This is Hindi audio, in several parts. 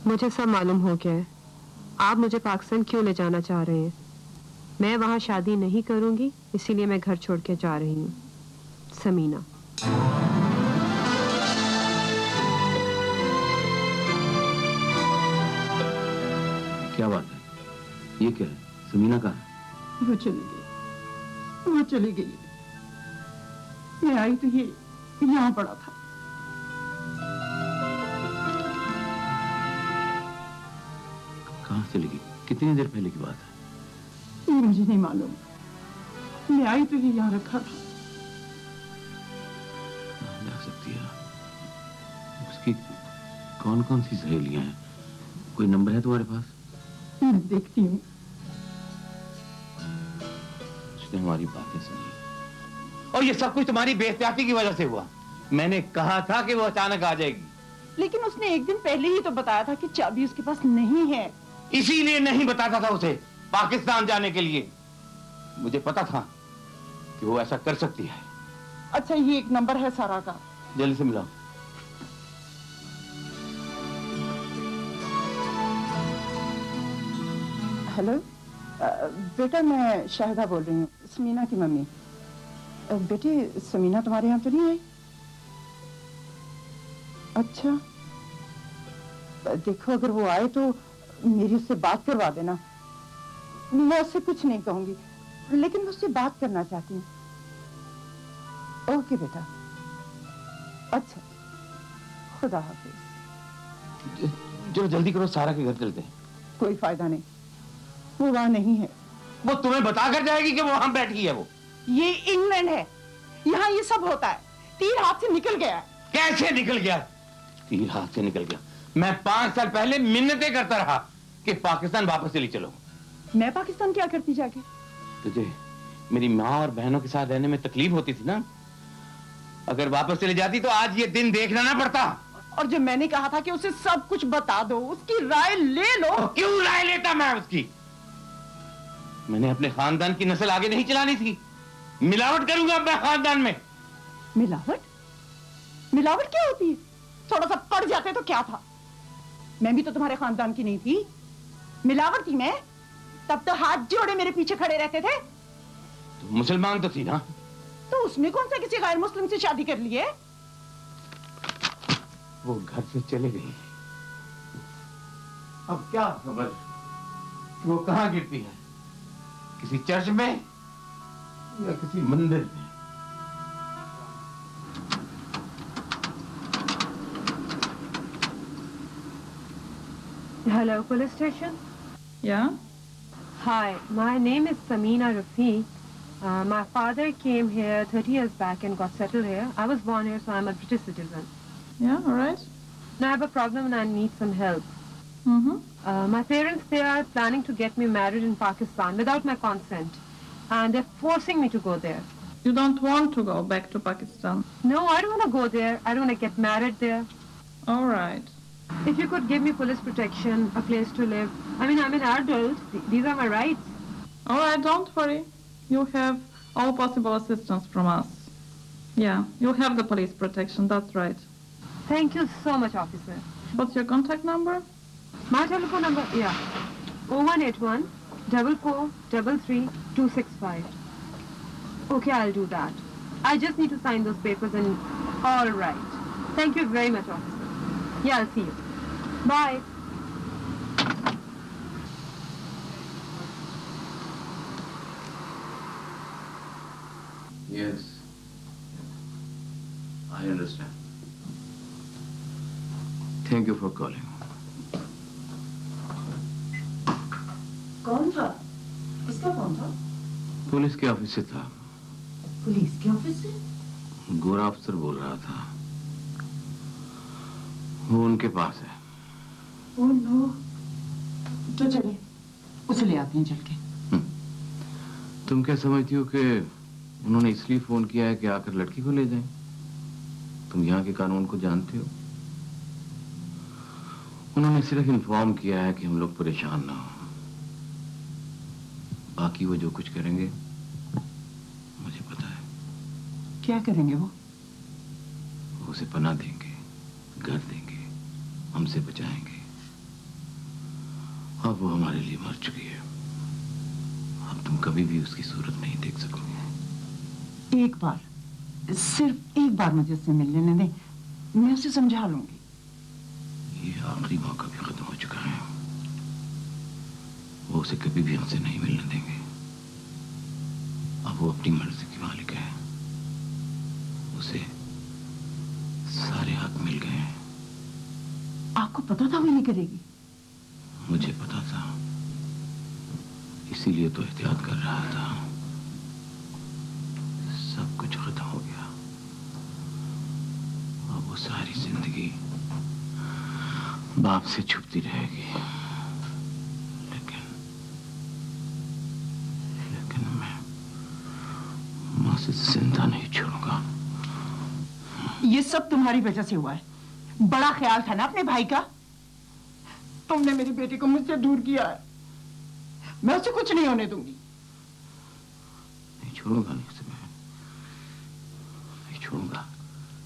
मुझे सब मालूम हो गया है। आप मुझे पाकिस्तान क्यों ले जाना चाह रहे हैं? मैं वहाँ शादी नहीं करूंगी, इसीलिए मैं घर छोड़ के जा रही हूँ। समीना। क्या बात है? ये क्या है? समीना कहाँ है? वो चली गई, वो चली गई। मैं आई तो ये यहाँ पड़ा था। कहाँ चली गई? कितनी देर पहले की बात है? ये मुझे नहीं मालूम। मैं आई तो ये यहाँ रखा था। कहाँ जा सकती है? उसकी कौन कौन सी सहेलियां हैं? कोई नंबर है तुम्हारे पास? मैं देखती हूँ। उसने हमारी बातें सुनी और ये सब कुछ तुम्हारी बेइज्जती की वजह से हुआ। मैंने कहा था कि वो अचानक आ जाएगी। लेकिन उसने एक दिन पहले ही तो बताया था कि चाबी उसके पास नहीं है। इसीलिए नहीं बताता था उसे पाकिस्तान जाने के लिए। मुझे पता था कि वो ऐसा कर सकती है। अच्छा, ये एक नंबर है सारा का। जल्दी से मिलाओ। हेलो बेटा, मैं शाहिदा बोल रही हूँ, समीना की मम्मी। बेटे, समीना तुम्हारे यहाँ तो नहीं आई? अच्छा, देखो अगर वो आए तो मेरी उससे बात करवा देना। मैं उससे कुछ नहीं कहूंगी, लेकिन मैं उससे बात करना चाहती हूँ। ओके बेटा। अच्छा, खुदा हाफिज। जो जल्दी करो, सारा के घर चलते हैं। कोई फायदा नहीं, वो वहां नहीं है। वो तुम्हें बता कर जाएगी कि वो वहां बैठी है। वो ये इंग्लैंड है, यहाँ ये सब होता है। तीर हाथ से निकल गया। कैसे निकल गया? तीर हाथ से निकल गया? मैं 5 साल पहले मिन्नतें करता रहा कि पाकिस्तान वापस चली चलो। मैं पाकिस्तान क्या करती जाके? तुझे मेरी माँ और बहनों के साथ रहने में तकलीफ होती थी ना। अगर वापस चली जाती तो आज ये दिन देखना ना पड़ता। और जब मैंने कहा था कि उसे सब कुछ बता दो, उसकी राय ले लो। तो क्यों राय लेता मैं उसकी? मैंने अपने खानदान की नस्ल आगे नहीं चलानी थी। मिलावट करूंगा मैं खानदान में। मिलावट? मिलावट क्या होती है? थोड़ा सा पड़ जाते तो क्या था? मैं भी तो तुम्हारे खानदान की नहीं थी। मिलावट थी मैं? तब तो हाथ जोड़े मेरे पीछे खड़े रहते थे। तो मुसलमान तो थी ना। तो उसने कौन सा किसी गैर मुस्लिम से शादी कर ली है? वो घर से चले गई। अब क्या खबर वो कहां गिरती है? किसी चर्च में या किसी मंदिर में? Hello, police station. Yeah. Hi, my name is Samina Rafiq. My father came here 30 years back and got settled here. I was born here, so I'm a British citizen. Yeah, all right. Now I have a problem and I need some help. Mm-hmm. My parents, they are planning to get me married in Pakistan without my consent. And they're forcing me to go there. You don't want to go back to Pakistan? No, I don't want to go there. I don't want to get married there. All right. If you could give me police protection, a place to live. I mean, I'm an adult. These are my rights. All right, don't worry. You have all possible assistance from us. Yeah, you have the police protection, that's right. Thank you so much, officer. What's your contact number? My telephone number, yeah. 0181 4433 265. Okay, I'll do that. I just need to sign those papers and all right. Thank you very much, officer. Yeah, I'll see you. Bye. Yes, I understand. Thank you for calling. कौन था? किसका फोन था? पुलिस के ऑफिस से था। पुलिस के ऑफिस से? गोरा अफसर बोल रहा था। वो उनके पास है। Oh no. तो चलिए, उसे ले आते हैं चल के। तुम क्या समझती हो कि उन्होंने इसलिए फोन किया है कि आकर लड़की को ले जाएं? तुम यहाँ के कानून को जानते हो। उन्होंने सिर्फ इन्फॉर्म किया है कि हम लोग परेशान ना हो। बाकी वो जो कुछ करेंगे मुझे पता है। क्या करेंगे वो? उसे पनाह देंगे, घर देंगे, हमसे बचाएंगे। अब वो हमारे लिए मर चुकी है। अब तुम कभी भी उसकी सूरत नहीं देख सकोगे। एक बार, सिर्फ एक बार मुझे उससे मिल लेने दें, मैं उसे समझा लूंगी। ये आखिरी मौका भी खत्म हो चुका है। वो उसे कभी भी हमसे नहीं मिलने देंगे। अब वो अपनी मर्जी की मालिक है। उसे सारे हक मिल गए हैं। आपको पता था वो नहीं करेगी? मुझे पता था, इसीलिए तो एहतियात कर रहा था। सब कुछ खत्म हो गया। अब वो सारी जिंदगी बाप से छुपती रहेगी। लेकिन मैं उसे जिंदा नहीं छोड़ूंगा। ये सब तुम्हारी वजह से हुआ है। बड़ा ख्याल था ना अपने भाई का। तुमने मेरी बेटी को मुझसे दूर किया है। मैं उसे कुछ नहीं होने दूंगी। नहीं छोड़ूंगा, नहीं उसे मैं नहीं छोड़ूंगा,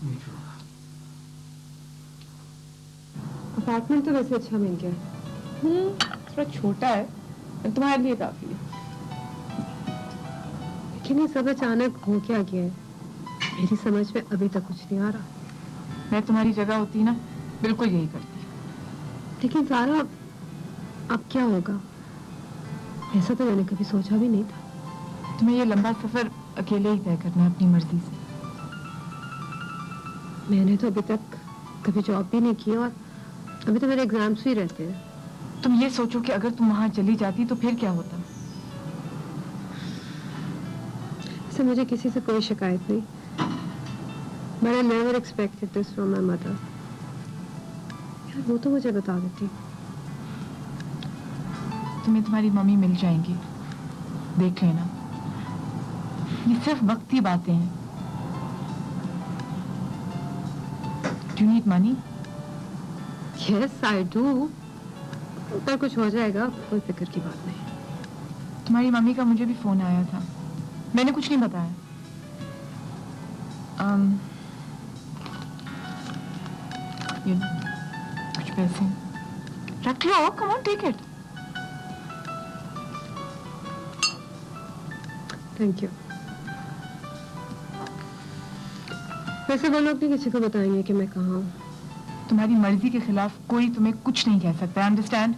नहीं छोड़ूंगा। अपार्टमेंट तो वैसे अच्छा मिल गया। थोड़ा छोटा है, तुम्हारे लिए काफी है। लेकिन ये सब अचानक हो क्या गया है, मेरी समझ में अभी तक कुछ नहीं आ रहा। मैं तुम्हारी जगह होती ना, बिल्कुल यही करती। लेकिन सारा अब क्या होगा, ऐसा तो मैंने कभी सोचा भी नहीं था। तुम्हें ये लंबा सफर अकेले ही तय करना है अपनी मर्जी से। मैंने तो अभी तक कभी जॉब भी नहीं की और अभी तो मेरे एग्जाम्स भी रहते हैं। तुम ये सोचो कि अगर तुम वहां चली जाती तो फिर क्या होता। इससे मुझे किसी से कोई शिकायत नहीं, but I never expected this from my mother। यार वो तो मुझे बता देती। तुम्हें तुम्हारी मम्मी मिल जाएंगी, देख लेना। ये सिर्फ वक्त की बातें हैं। Do you need money? Yes, I do। पर कुछ हो जाएगा, कोई फिक्र की बात नहीं। तुम्हारी मम्मी का मुझे भी फोन आया था, मैंने कुछ नहीं बताया। ये कुछ पैसे रख लो, come on take it. Thank you. वैसे वो लोग नहीं किसी को बताएंगे कि मैं कहाँ हूँ। तुम्हारी मर्जी के खिलाफ कोई तुम्हें कुछ नहीं कह सकता, अंडरस्टैंड?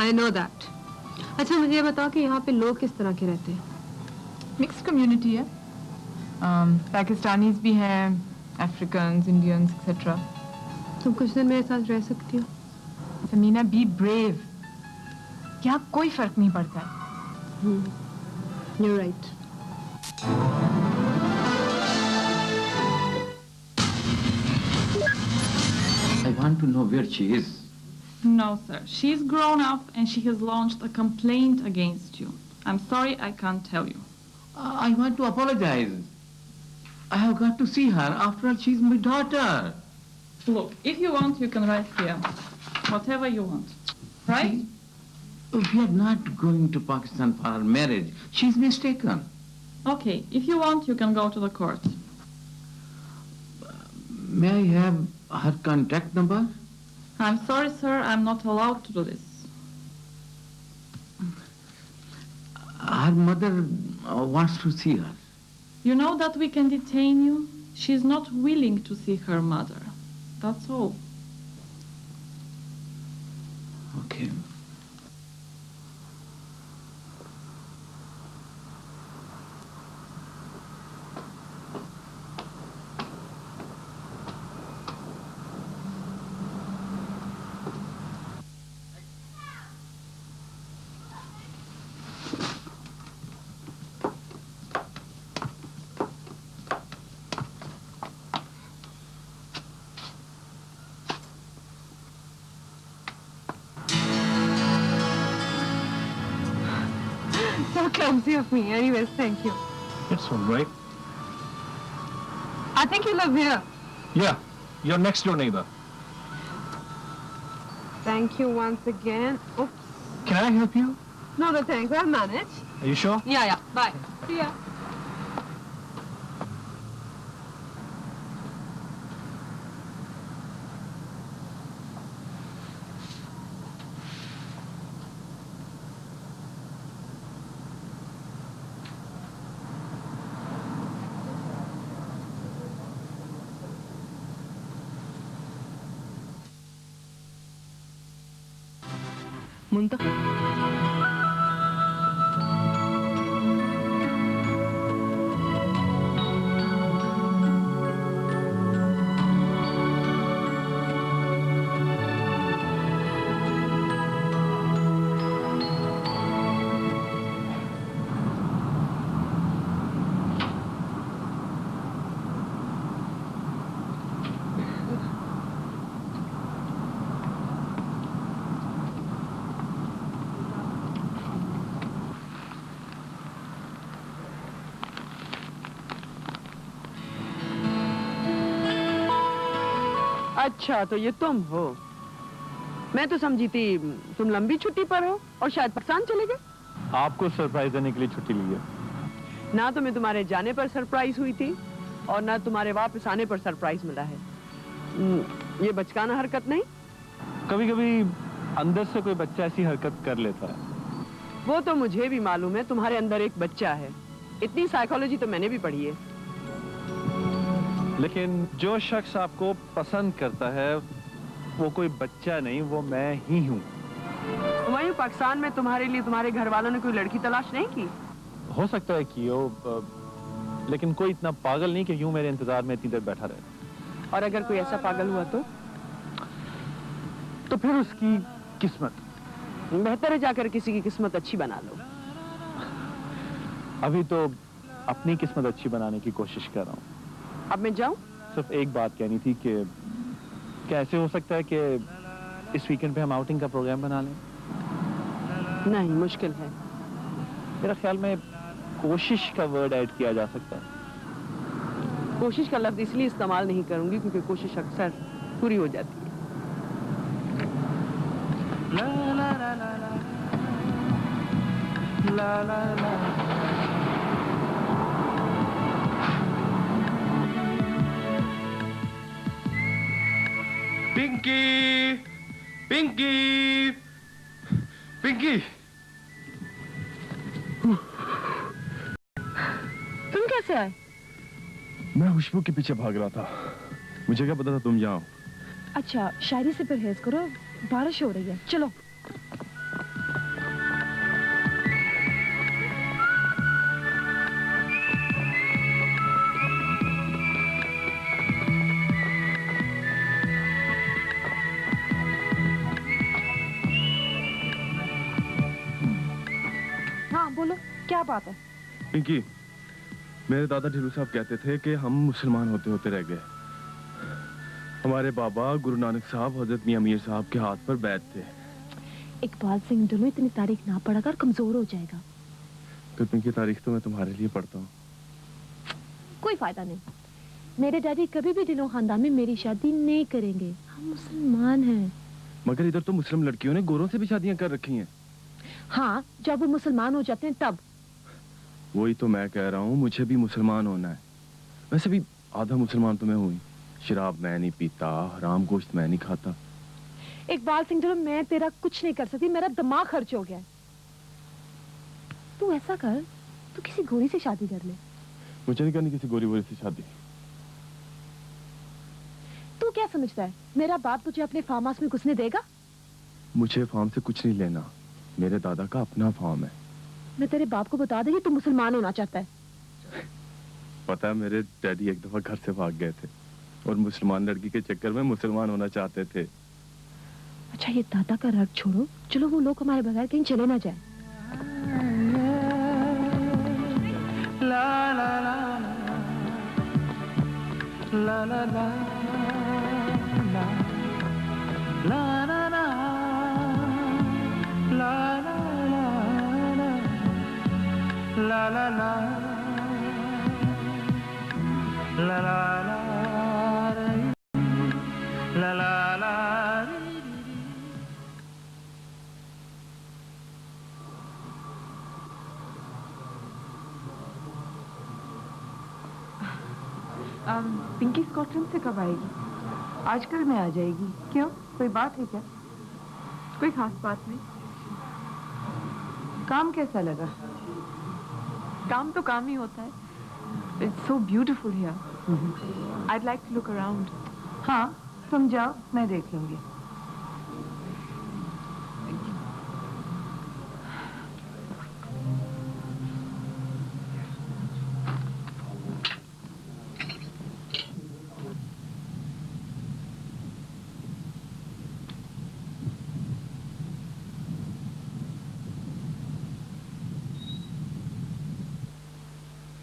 I know that. अच्छा मुझे ये बताओ कि यहाँ पे लोग किस तरह के रहते हैं? मिक्स्ड कम्युनिटी है। पाकिस्तानीज भी हैं, अफ्रीकन्स, इंडियंस एक्सेट्रा। तुम कुछ दिन मेरे साथ रह सकती हो? Samina, be brave. यहाँ कोई फर्क नहीं पड़ता। You're right। I want to know where she is. No, sir. She's grown up and she has launched a complaint against you. I'm sorry, I can't tell you. I want to apologize. I have got to see her. After all, she's my daughter. Look, if you want, you can write here. Whatever you want. Right? We are not going to Pakistan for our marriage. She's mistaken. Okay, if you want, you can go to the court. May I have her contact number? I'm sorry, sir, I'm not allowed to do this. Her mother wants to see her. You know that we can detain you? She's not willing to see her mother. That's all. Okay. So clumsy of me. Anyways, thank you. It's all right. I think you live here. Yeah, your next door neighbor. Thank you once again. Oops. Can I help you? No, thanks. I'll manage. Are you sure? Yeah. Bye. See ya. अच्छा, तो ये तुम हो। मैं तो समझी थी तुम लंबी छुट्टी पर हो और शायद पाकिस्तान चले गए। आपको सरप्राइज देने के लिए छुट्टी ली है। ना तो मैं तुम्हारे जाने पर सरप्राइज हुई थी और ना तुम्हारे वापस आने पर सरप्राइज मिला है। ये बचकाना हरकत नहीं? कभी कभी अंदर से कोई बच्चा ऐसी हरकत कर लेता है। वो तो मुझे भी मालूम है, तुम्हारे अंदर एक बच्चा है। इतनी साइकोलॉजी तो मैंने भी पढ़ी है। लेकिन जो शख्स आपको पसंद करता है वो कोई बच्चा नहीं, वो मैं ही हूँ। वहीं पाकिस्तान में तुम्हारे लिए तुम्हारे घर वालों ने कोई लड़की तलाश नहीं की? हो सकता है कि हो, लेकिन कोई इतना पागल नहीं कि यूं मेरे इंतजार में इतनी देर बैठा रहे। और अगर कोई ऐसा पागल हुआ तो फिर उसकी किस्मत। बेहतर है जाकर किसी की किस्मत अच्छी बना लो। अभी तो अपनी किस्मत अच्छी बनाने की कोशिश कर रहा हूँ। अब मैं जाऊं? सिर्फ एक बात कहनी थी कि कैसे हो सकता है कि इस वीकेंड पे हम आउटिंग का प्रोग्राम बना लें? नहीं, मुश्किल है। मेरा ख्याल में कोशिश का वर्ड ऐड किया जा सकता है। कोशिश का लफ्ज इसलिए इस्तेमाल नहीं करूंगी क्योंकि कोशिश अक्सर पूरी हो जाती है। ला ला ला ला ला ला ला ला। पिंकी, पिंकी, पिंकी। तुम कैसे आए? मैं खुशबू के पीछे भाग रहा था। मुझे क्या पता था तुम यहाँ हो। अच्छा, शायरी से परहेज करो, बारिश हो रही है। चलो। हाँ बोलो, क्या बात है? पिंकी, मेरे दादा ढिल्लू साहब कहते थे कि हम मुसलमान होते होते रह गए। हमारे बाबा गुरु नानक साहब हजरत मियां मीर साहब के हाथ पर बैठ थे। इकबाल सिंह ढिल्लो इतनी तारीख ना पढ़ा कर, कमजोर हो जाएगा। तो पिंकी, तारीख तो मैं तुम्हारे लिए पढ़ता हूँ। कोई फायदा नहीं। मेरे डैडी कभी भी ढिल्लो खानदान में मेरी शादी नहीं करेंगे। हम मुसलमान हैं। मगर इधर तो मुस्लिम लड़कियों ने गोरों से भी शादियां कर रखी हैं। हाँ, जब वो मुसलमान हो जाते हैं तब। वही तो मैं कह रहा हूँ, मुझे भी मुसलमान होना है। वैसे भी आधा मुसलमान तो मैं हुई। शराब मैं नहीं पीता, हराम गोश्त मैं नहीं खाता। इकबाल सिंह ढिल्लो, मैं तेरा कुछ नहीं कर सकती, मेरा दिमाग खर्च हो गया है। तू ऐसा कर, तू किसी गोरी से शादी कर ले। मुझे नहीं करनी किसी गोरी वोरी से शादी। तू क्या समझता है, मेरा बाप तुझे अपने फार्म हाउस में घुसने देगा? मुझे फार्म से कुछ नहीं लेना, मेरे दादा का अपना फार्म है। मैं तेरे बाप को बता दूंगी तू मुसलमान होना चाहता है। पता है, मेरे डैडी एक दफा घर से भाग गए थे और मुसलमान लड़की के चक्कर में मुसलमान होना चाहते थे। अच्छा, ये दादा का रट छोड़ो, चलो वो लोग हमारे बगैर कहीं चले ना जाए। ला ला ला ला ला ला ला ला ला ला ला ला ला ला ला ला ला। पिंकी स्कॉटलैंड से कब आएगी? आजकल में आ जाएगी। क्यों, कोई बात है क्या? कोई खास बात नहीं। काम कैसा लगा? काम तो काम ही होता है। It's so beautiful here. I'd like to look around. हाँ, तुम जाओ, मैं देख लूंगी।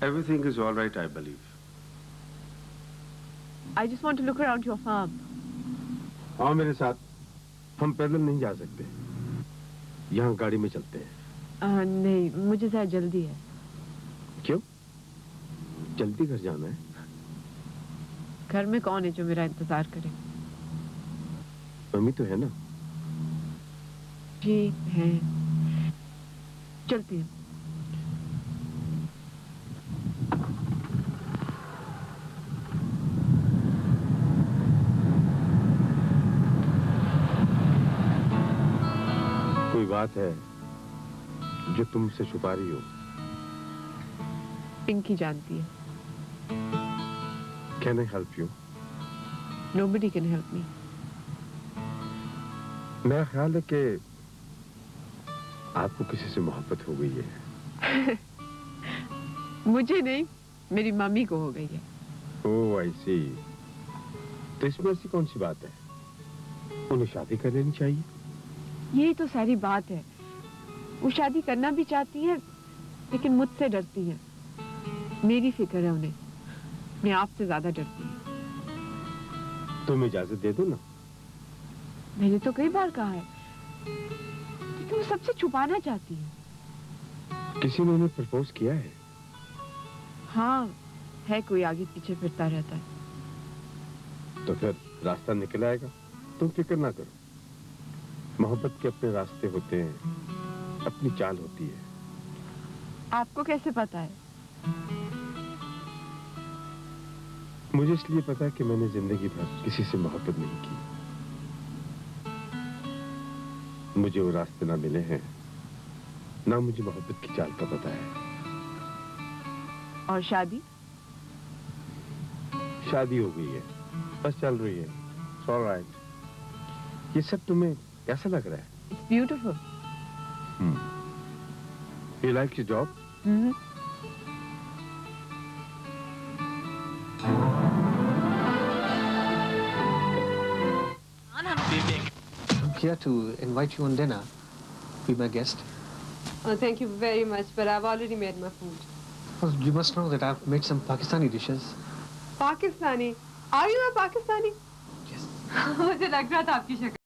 Everything is all right, I believe. I just want to look around your farm. आओ मेरे साथ. हम पैदल नहीं जा सकते. यहाँ गाड़ी में चलते हैं. नहीं, मुझे जरा जल्दी है. क्यों? जल्दी घर जाना है? घर में कौन है जो मेरा इंतजार करे? मम्मी तो है ना? जी है. चलते हैं. कोई बात है जो तुम मुझसे छुपा रही हो? पिंकी जानती है. Can I help you? Nobody can help me. मेरा ख्याल है कि आपको किसी से मोहब्बत हो गई है. मुझे नहीं, मेरी मम्मी को हो गई है. ओह, I see. तो इसमें ऐसी कौन सी बात है? उन्हें शादी कर लेनी चाहिए. यही तो सारी बात है. वो शादी करना भी चाहती है, लेकिन मुझसे डरती है. मेरी फिक्र है उन्हें. मैं आपसे ज्यादा डरती हूँ. तुम इजाजत दे दो ना. मैंने तो कई बार कहा है, लेकिन वो सबसे छुपाना चाहती है. किसी ने उन्हें प्रपोज किया है? हाँ, है कोई आगे पीछे फिरता रहता है. तो फिर रास्ता निकल आएगा. तुम फिक्र ना करो. मोहब्बत के अपने रास्ते होते हैं, अपनी चाल होती है. आपको कैसे पता है? मुझे इसलिए पता है कि मैंने जिंदगी भर किसी से मोहब्बत नहीं की. मुझे वो रास्ते ना मिले हैं, ना मुझे मोहब्बत की चाल का पता है. और शादी? शादी हो गई है, बस चल रही है. It's all right. ये सब तुम्हें कैसा लग रहा है? It's beautiful. You like your job? I'm here to invite you on dinner. Be my guest. Oh, thank you very much, but I've already made my food. Well, you must know that I've made some Pakistani dishes. Pakistani? Are you a Pakistani? Yes. मुझे लग रहा था आपकी शक्ल